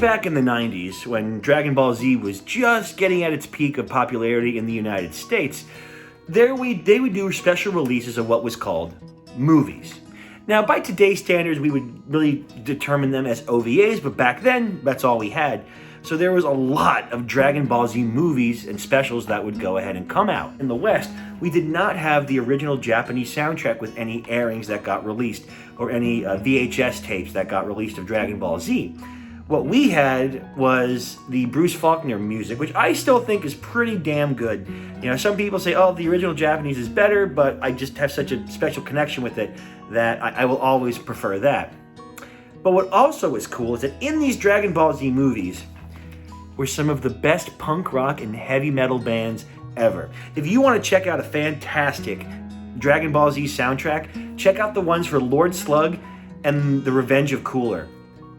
back in the 90s, when Dragon Ball Z was just getting at its peak of popularity in the United States, they would do special releases of what was called movies. Now, by today's standards, we would really determine them as OVAs, but back then, that's all we had. So there was a lot of Dragon Ball Z movies and specials that would go ahead and come out. In the West, we did not have the original Japanese soundtrack with any airings that got released, or any VHS tapes that got released of Dragon Ball Z. What we had was the Bruce Faulkner music, which I still think is pretty damn good. You know, some people say, oh, the original Japanese is better, but I just have such a special connection with it that I will always prefer that. But what also is cool is that in these Dragon Ball Z movies were some of the best punk rock and heavy metal bands ever. If you want to check out a fantastic Dragon Ball Z soundtrack, check out the ones for Lord Slug and The Revenge of Cooler.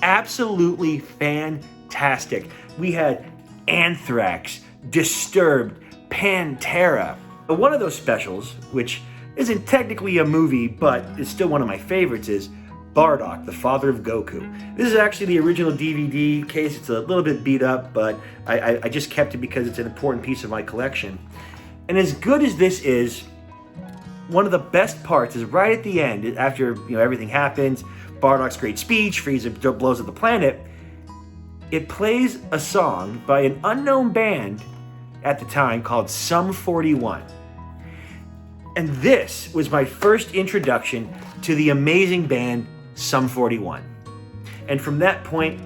Absolutely fantastic. We had Anthrax, Disturbed, Pantera. But one of those specials, which isn't technically a movie, but is still one of my favorites, is Bardock, the father of Goku. This is actually the original DVD case. It's a little bit beat up, but I just kept it because it's an important piece of my collection. And as good as this is, one of the best parts is right at the end, after everything happens, Bardock's great speech, Frieza blows up the planet, it plays a song by an unknown band at the time called Sum 41. And this was my first introduction to the amazing band Sum 41. And from that point,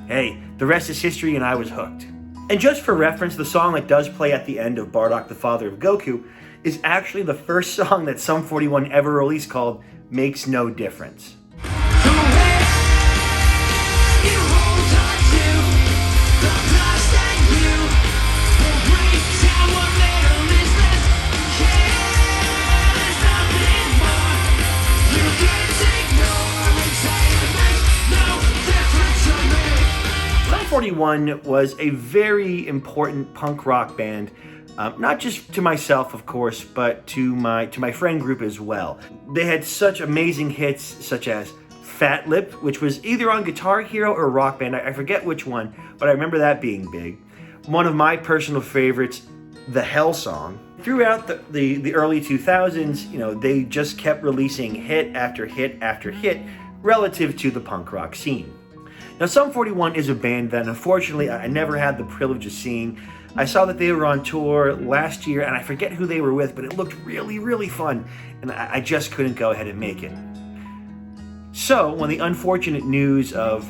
hey, the rest is history and I was hooked. And just for reference, the song that does play at the end of Bardock, the father of Goku, is actually the first song that Sum 41 ever released, called Makes No Difference. Sum 41 was a very important punk rock band, not just to myself, of course, but to my friend group as well. They had such amazing hits, such as Fat Lip, which was either on Guitar Hero or Rock Band. I forget which one, but I remember that being big. One of my personal favorites, the Hell Song. Throughout the early 2000s, they just kept releasing hit after hit after hit relative to the punk rock scene. Now, Sum 41 is a band that unfortunately I never had the privilege of seeing. I saw that they were on tour last year, and I forget who they were with, but it looked really, really fun, and I just couldn't go ahead and make it. So, when the unfortunate news of,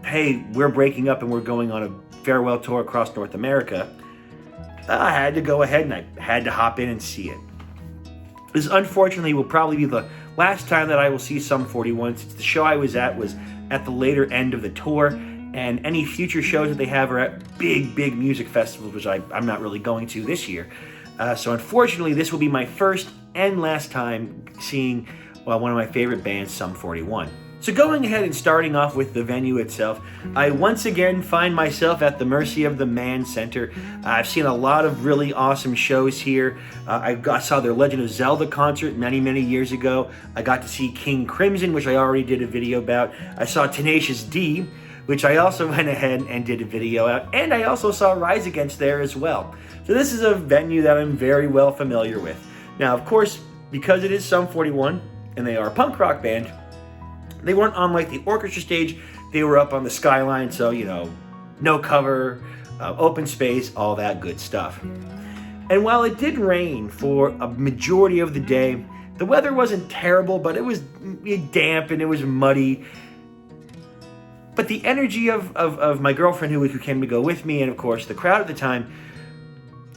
hey, we're breaking up and we're going on a farewell tour across North America, I had to go ahead and I had to hop in and see it. This unfortunately will probably be the last time that I will see Sum 41, since the show I was at the later end of the tour, and any future shows that they have are at big music festivals, which I'm not really going to this year. So unfortunately, this will be my first and last time seeing one of my favorite bands, Sum 41. So going ahead and starting off with the venue itself, I once again find myself at the mercy of the Mann Center. I've seen a lot of really awesome shows here. I saw their Legend of Zelda concert many years ago. I got to see King Crimson, which I already did a video about. I saw Tenacious D, which I also went ahead and did a video out. And I also saw Rise Against there as well. So this is a venue that I'm very well familiar with. Now, of course, because it is Sum 41, and they are a punk rock band, they weren't on like the orchestra stage. They were up on the skyline, so no cover, open space, all that good stuff. And while it did rain for a majority of the day, the weather wasn't terrible, but it was damp and it was muddy. But the energy of my girlfriend who came to go with me, and of course the crowd at the time,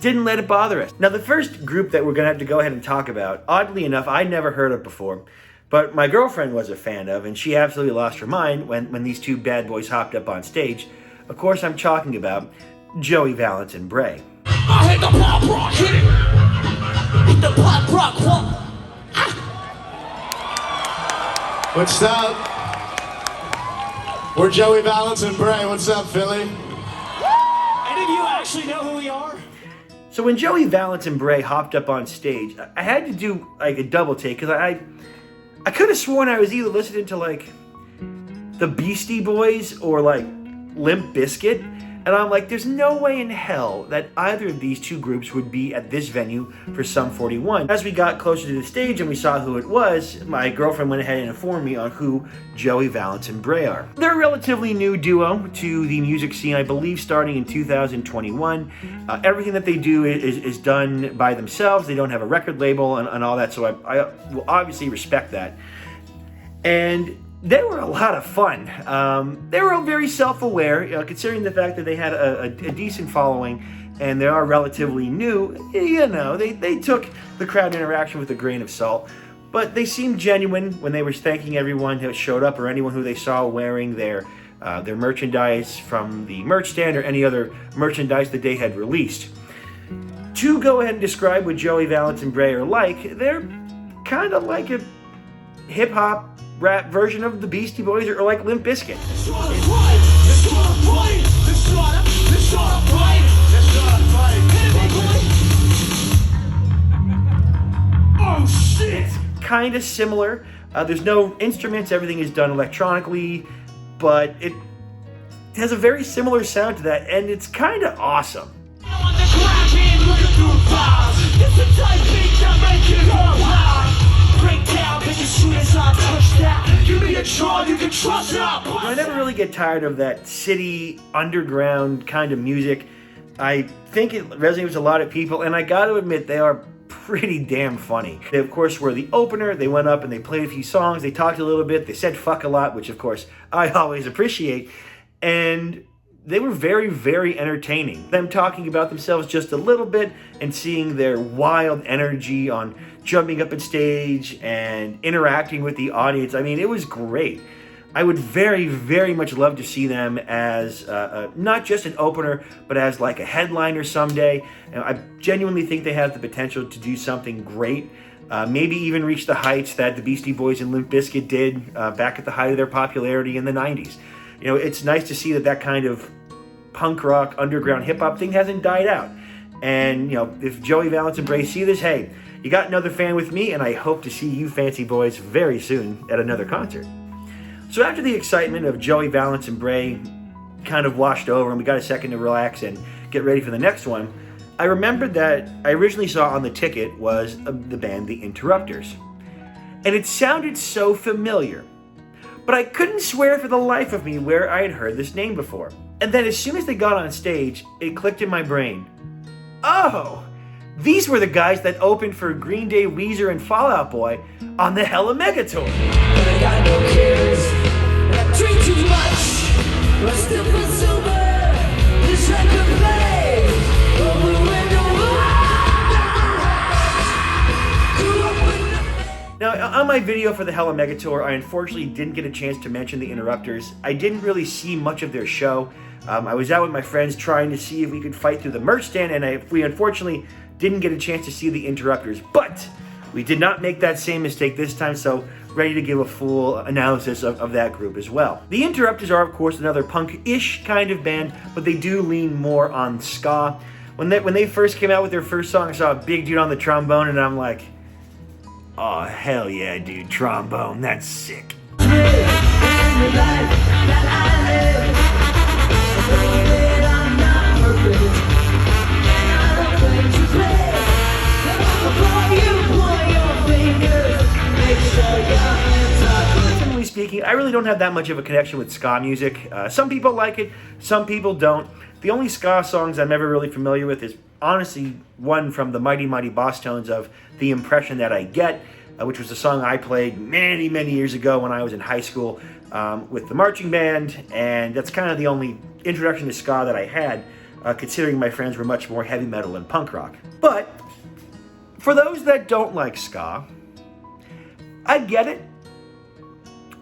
didn't let it bother us. Now, the first group that we're gonna have to go ahead and talk about, oddly enough, I'd never heard of before, but my girlfriend was a fan of, and she absolutely lost her mind when these two bad boys hopped up on stage. Of course, I'm talking about Joey Valance and Bray. I hit the pop rock, hit it! Hit the pop rock, what? What's up? We're Joey Valance and Bray. What's up, Philly? Any of you actually know who we are? So when Joey Valance and Bray hopped up on stage, I had to do like a double take, because I could have sworn I was either listening to like the Beastie Boys or like Limp Bizkit. And I'm like, there's no way in hell that either of these two groups would be at this venue for Sum 41. As we got closer to the stage and we saw who it was, my girlfriend went ahead and informed me on who Joey Valance and Bray are. They're a relatively new duo to the music scene, I believe starting in 2021. Everything that they do is done by themselves. They don't have a record label and all that, so I will obviously respect that. And they were a lot of fun. They were very self-aware, considering the fact that they had a decent following and they are relatively new. They took the crowd interaction with a grain of salt, but they seemed genuine when they were thanking everyone who showed up or anyone who they saw wearing their merchandise from the merch stand or any other merchandise that they had released. To go ahead and describe what Joey Valance and Bray are like, they're kind of like a hip-hop rap version of the Beastie Boys or like Limp Bizkit. Oh shit! It's kind of similar. There's no instruments, everything is done electronically, but it has a very similar sound to that, and it's kind of awesome. I never really get tired of that city underground kind of music. I think it resonates with a lot of people, and I got to admit they are pretty damn funny. They of course were the opener. They went up and they played a few songs. They talked a little bit. They said fuck a lot, which of course I always appreciate. And they were very, very entertaining. Them talking about themselves just a little bit and seeing their wild energy on jumping up on stage and interacting with the audience. I mean, it was great. I would very, very much love to see them as not just an opener, but as like a headliner someday. And I genuinely think they have the potential to do something great. Maybe even reach the heights that the Beastie Boys and Limp Bizkit did back at the height of their popularity in the 90s. It's nice to see that kind of punk rock, underground hip hop thing hasn't died out. And, if Joey Valance and Bray see this, hey, you got another fan with me, and I hope to see you fancy boys very soon at another concert. So after the excitement of Joey Valance and Bray kind of washed over and we got a second to relax and get ready for the next one, I remembered that I originally saw on the ticket was the band The Interrupters. And it sounded so familiar, but I couldn't swear for the life of me where I had heard this name before. And then as soon as they got on stage, it clicked in my brain. Oh, these were the guys that opened for Green Day, Weezer, and Fall Out Boy on the Hella Mega Tour. I got no cares, and I drink too much, but still consumer, this record play, over the window. Now, on my video for the Hella Mega Tour, I unfortunately didn't get a chance to mention the Interrupters. I didn't really see much of their show. I was out with my friends trying to see if we could fight through the merch stand, and we unfortunately didn't get a chance to see the Interrupters. But we did not make that same mistake this time, so ready to give a full analysis of that group as well. The Interrupters are, of course, another punk-ish kind of band, but they do lean more on ska. When they first came out with their first song, I saw a big dude on the trombone, and I'm like, oh, hell yeah, dude, trombone, that's sick. Generally speaking, I really don't have that much of a connection with ska music. Some people like it, some people don't. The only ska songs I'm ever really familiar with is honestly one from the Mighty Mighty Boss Tones of The Impression That I Get, which was a song I played many, many years ago when I was in high school with the marching band, and that's kind of the only introduction to ska that I had, considering my friends were much more heavy metal and punk rock. But for those that don't like ska, I get it,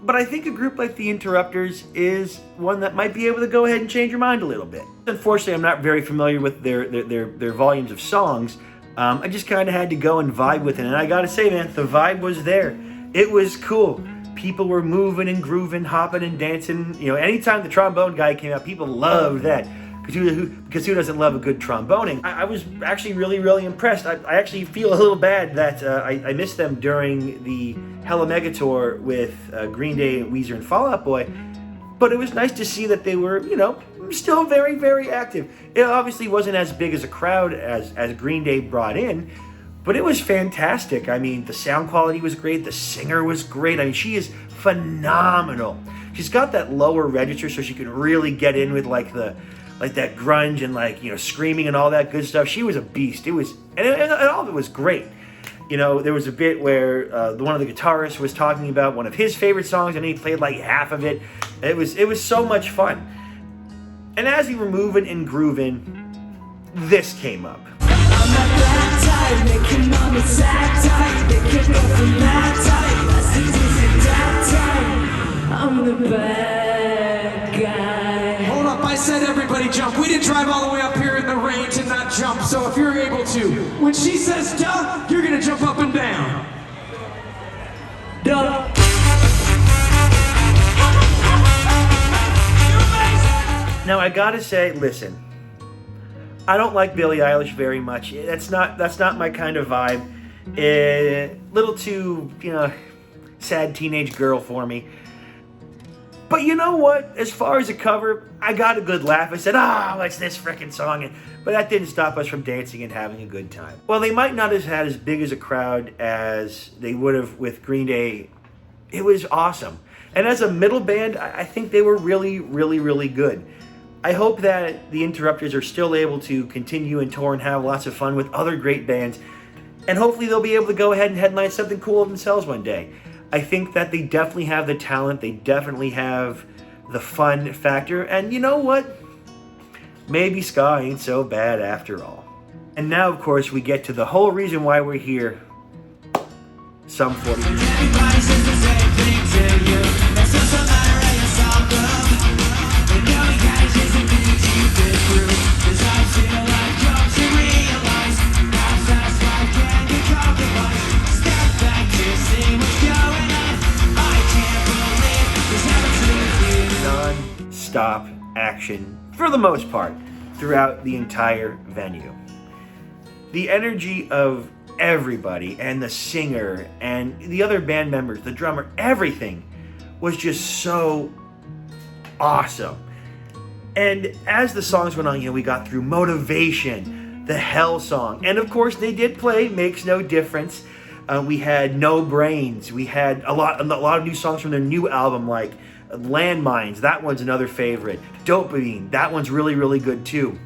but I think a group like the Interrupters is one that might be able to go ahead and change your mind a little bit. Unfortunately, I'm not very familiar with their volumes of songs. I just kind of had to go and vibe with it, and I gotta say, man, the vibe was there. It was cool. People were moving and grooving, hopping and dancing. Anytime the trombone guy came out, people loved that. Because who doesn't love a good tromboning? I was actually really, really impressed. I actually feel a little bad that I missed them during the Hella Mega Tour with Green Day, Weezer, and Fall Out Boy. but it was nice to see that they were, still very, very active. It obviously wasn't as big as a crowd as Green Day brought in, but it was fantastic. I mean, the sound quality was great. The singer was great. I mean, she is phenomenal. She's got that lower register so she can really get in with like that grunge and screaming and all that good stuff. She was a beast. It was, and all of it was great. There was a bit where one of the guitarists was talking about one of his favorite songs, and he played like half of it. It was so much fun. And as we were moving and grooving, this came up. I'm at that time, making mama sad time. They can go from that time. Last season's in that time. I'm the bad guy. Hold up, I said everybody jump. We didn't drive all the way up here in the rain to not jump, so if you're able to, when she says jump, you're gonna jump up and down. Duh. Now I gotta say, listen, I don't like Billie Eilish very much. That's not my kind of vibe. Little too, sad teenage girl for me. But you know what? As far as a cover, I got a good laugh. I said, what's this frickin' song? But that didn't stop us from dancing and having a good time. Well, they might not have had as big as a crowd as they would have with Green Day. It was awesome. And as a middle band, I think they were really, really, really good. I hope that the Interrupters are still able to continue and tour and have lots of fun with other great bands. And hopefully they'll be able to go ahead and headline something cool themselves one day. I think that they definitely have the talent. They definitely have the fun factor. And you know what? Maybe ska ain't so bad after all. And now, of course, we get to the whole reason why we're here. Sum 41. Everybody says the same thing to you. That's just a matter of your song. And now we gotta chase the things you've been through. 'Cause I feel like don't you realize how fast life can get compromised. Step back to see what's going on. I can't believe this happened to you. Non-stop action, for the most part, throughout the entire venue. The energy of everybody and the singer and the other band members, the drummer, everything was just so awesome. And as the songs went on, we got through Motivation, the Hell song, and of course they did play Makes No Difference. We had No Brains. We had a lot of new songs from their new album, like Landmines. That one's another favorite. Dopamine. That one's really, really good too.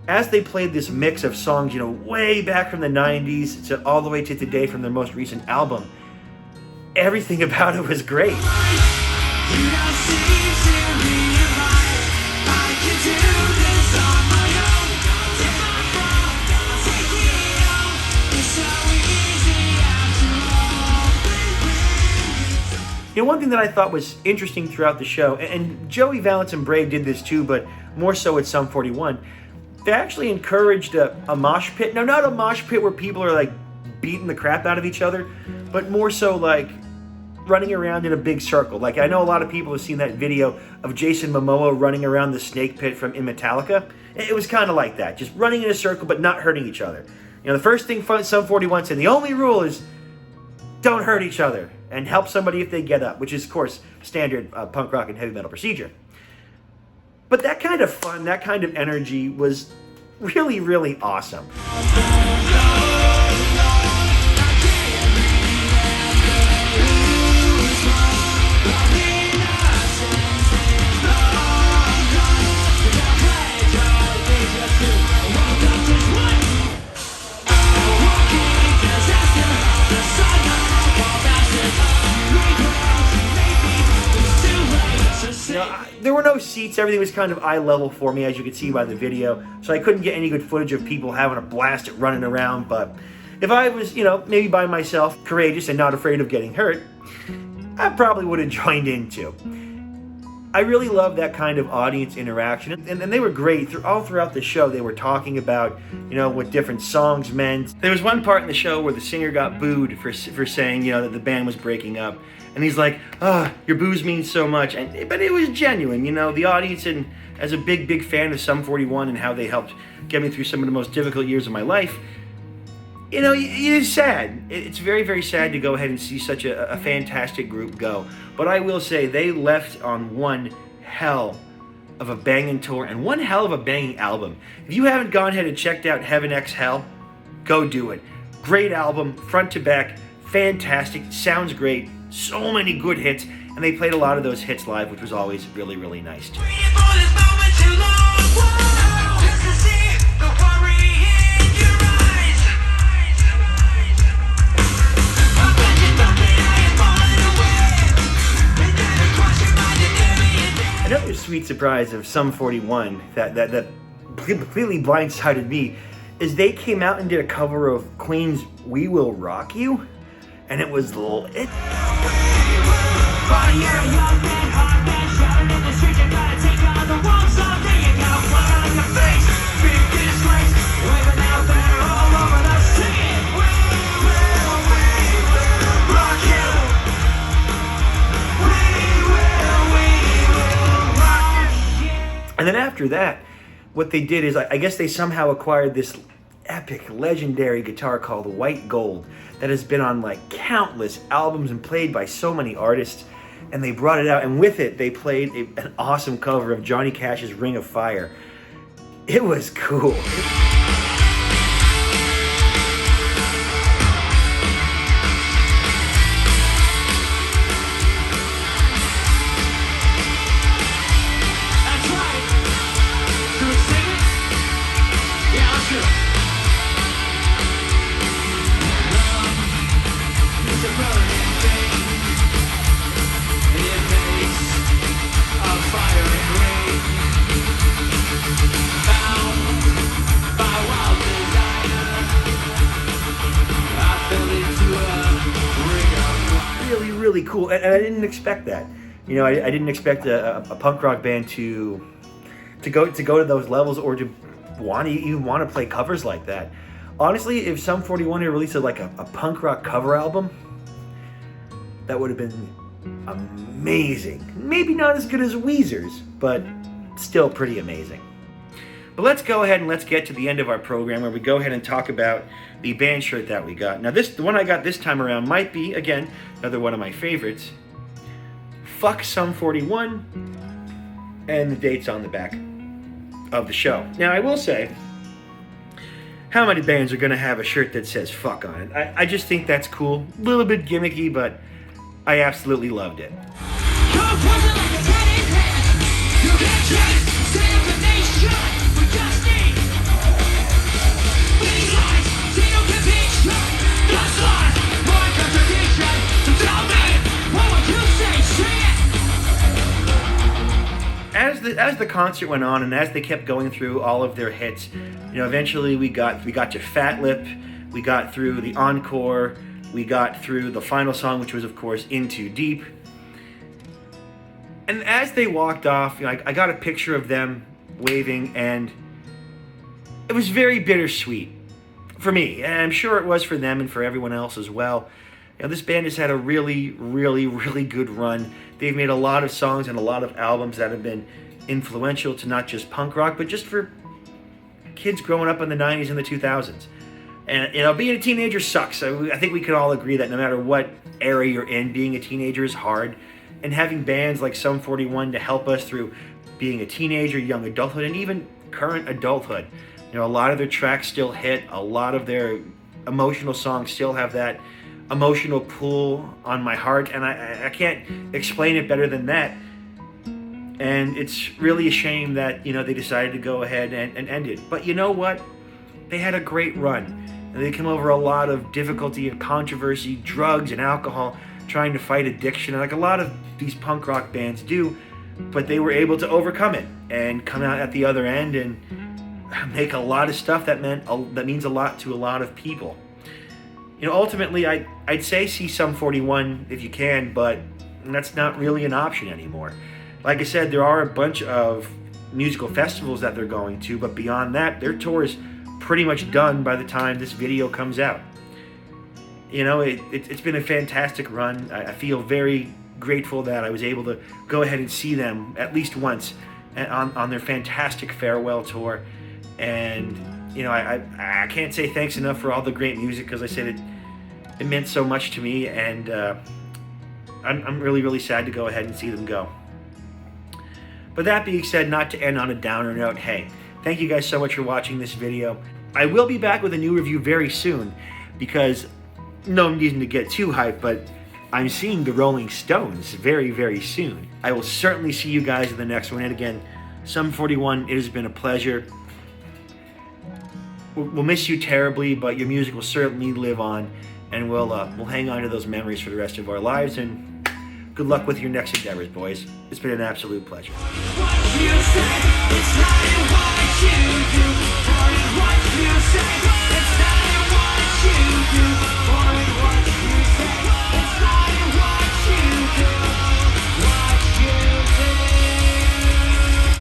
As they played this mix of songs, way back from the 90s to all the way to today from their most recent album, everything about it was great. You don't seem to realize I can do this on my own. Take my fall, take it on. It's so easy after all. One thing that I thought was interesting throughout the show, and Joey Valance and Brave did this too, but more so at Sum 41, they actually encouraged a mosh pit. Now, not a mosh pit where people are like beating the crap out of each other, but more so like running around in a big circle. Like, I know a lot of people have seen that video of Jason Momoa running around the snake pit from in Metallica. It was kind of like that, just running in a circle but not hurting each other. The first thing Sum 41 said, the only rule is don't hurt each other and help somebody if they get up, which is, of course, standard punk rock and heavy metal procedure. But that kind of fun, that kind of energy was really, really awesome. There were no seats. Everything was kind of eye level for me, as you could see by the video. So I couldn't get any good footage of people having a blast at running around. But if I was, maybe by myself, courageous and not afraid of getting hurt, I probably would have joined in too. I really love that kind of audience interaction. And they were great. All throughout the show, they were talking about, what different songs meant. There was one part in the show where the singer got booed for saying, that the band was breaking up. And he's like, your boos mean so much. But it was genuine, the audience, and as a big, big fan of Sum 41 and how they helped get me through some of the most difficult years of my life, it's sad. It's very, very sad to go ahead and see such a fantastic group go. But I will say they left on one hell of a banging tour and one hell of a banging album. If you haven't gone ahead and checked out Heaven X Hell, go do it. Great album, front to back, fantastic, sounds great, so many good hits, and they played a lot of those hits live, which was always really, really nice too. Another sweet surprise of Sum 41 that completely blindsided me is they came out and did a cover of Queen's "We Will Rock You," and it was lit. And then after that, what they did is, I guess they somehow acquired this epic, legendary guitar called White Gold that has been on like countless albums and played by so many artists. And they brought it out, and with it, they played an awesome cover of Johnny Cash's Ring of Fire. It was cool. Really cool, and I didn't expect that. You know, I didn't expect a punk rock band to go to those levels, or to even want to play covers like that. Honestly, if Sum 41 had released like a punk rock cover album, that would have been amazing. Maybe not as good as Weezer's, but still pretty amazing. But let's go ahead and let's get to the end of our program, where we go ahead and talk about the band shirt that we got. Now, the one I got this time around might be, again, another one of my favorites. Fuck Sum 41, and the dates on the back of the show. Now, I will say, how many bands are going to have a shirt that says fuck on it? I just think that's cool. A little bit gimmicky, but I absolutely loved it. As the concert went on, and as they kept going through all of their hits, you know, eventually we got to Fat Lip, we got through the encore, we got through the final song, which was of course In Too Deep. And as they walked off, you know, I got a picture of them waving, and it was very bittersweet for me, and I'm sure it was for them and for everyone else as well. You know, this band has had a really, really, really good run. They've made a lot of songs and a lot of albums that have been influential to not just punk rock, but just for kids growing up in the 90s and the 2000s. And, you know, being a teenager sucks. I think we could all agree that no matter what era you're in, being a teenager is hard. And having bands like Sum 41 to help us through being a teenager, young adulthood, and even current adulthood. You know, a lot of their tracks still hit. A lot of their emotional songs still have that emotional pull on my heart, and I can't explain it better than that. And it's really a shame that, you know, they decided to go ahead and end it. But you know what? They had a great run, and they came over a lot of difficulty and controversy, drugs and alcohol, trying to fight addiction, like a lot of these punk rock bands do. But they were able to overcome it and come out at the other end and make a lot of stuff that means a lot to a lot of people. You know, ultimately, I'd say see Sum 41 if you can, but that's not really an option anymore. Like I said, there are a bunch of musical festivals that they're going to, but beyond that, their tour is pretty much done by the time this video comes out. You know, it's been a fantastic run. I feel very grateful that I was able to go ahead and see them at least once on their fantastic farewell tour. And, you know, I can't say thanks enough for all the great music, because I said it meant so much to me, and I'm really, really sad to go ahead and see them go. But that being said, not to end on a downer note, hey, thank you guys so much for watching this video. I will be back with a new review very soon because, no reason to get too hyped, but I'm seeing the Rolling Stones very, very soon. I will certainly see you guys in the next one. And again, Sum 41, it has been a pleasure. We'll miss you terribly, but your music will certainly live on, and we'll hang on to those memories for the rest of our lives. And good luck with your next endeavors, boys. It's been an absolute pleasure. What you say is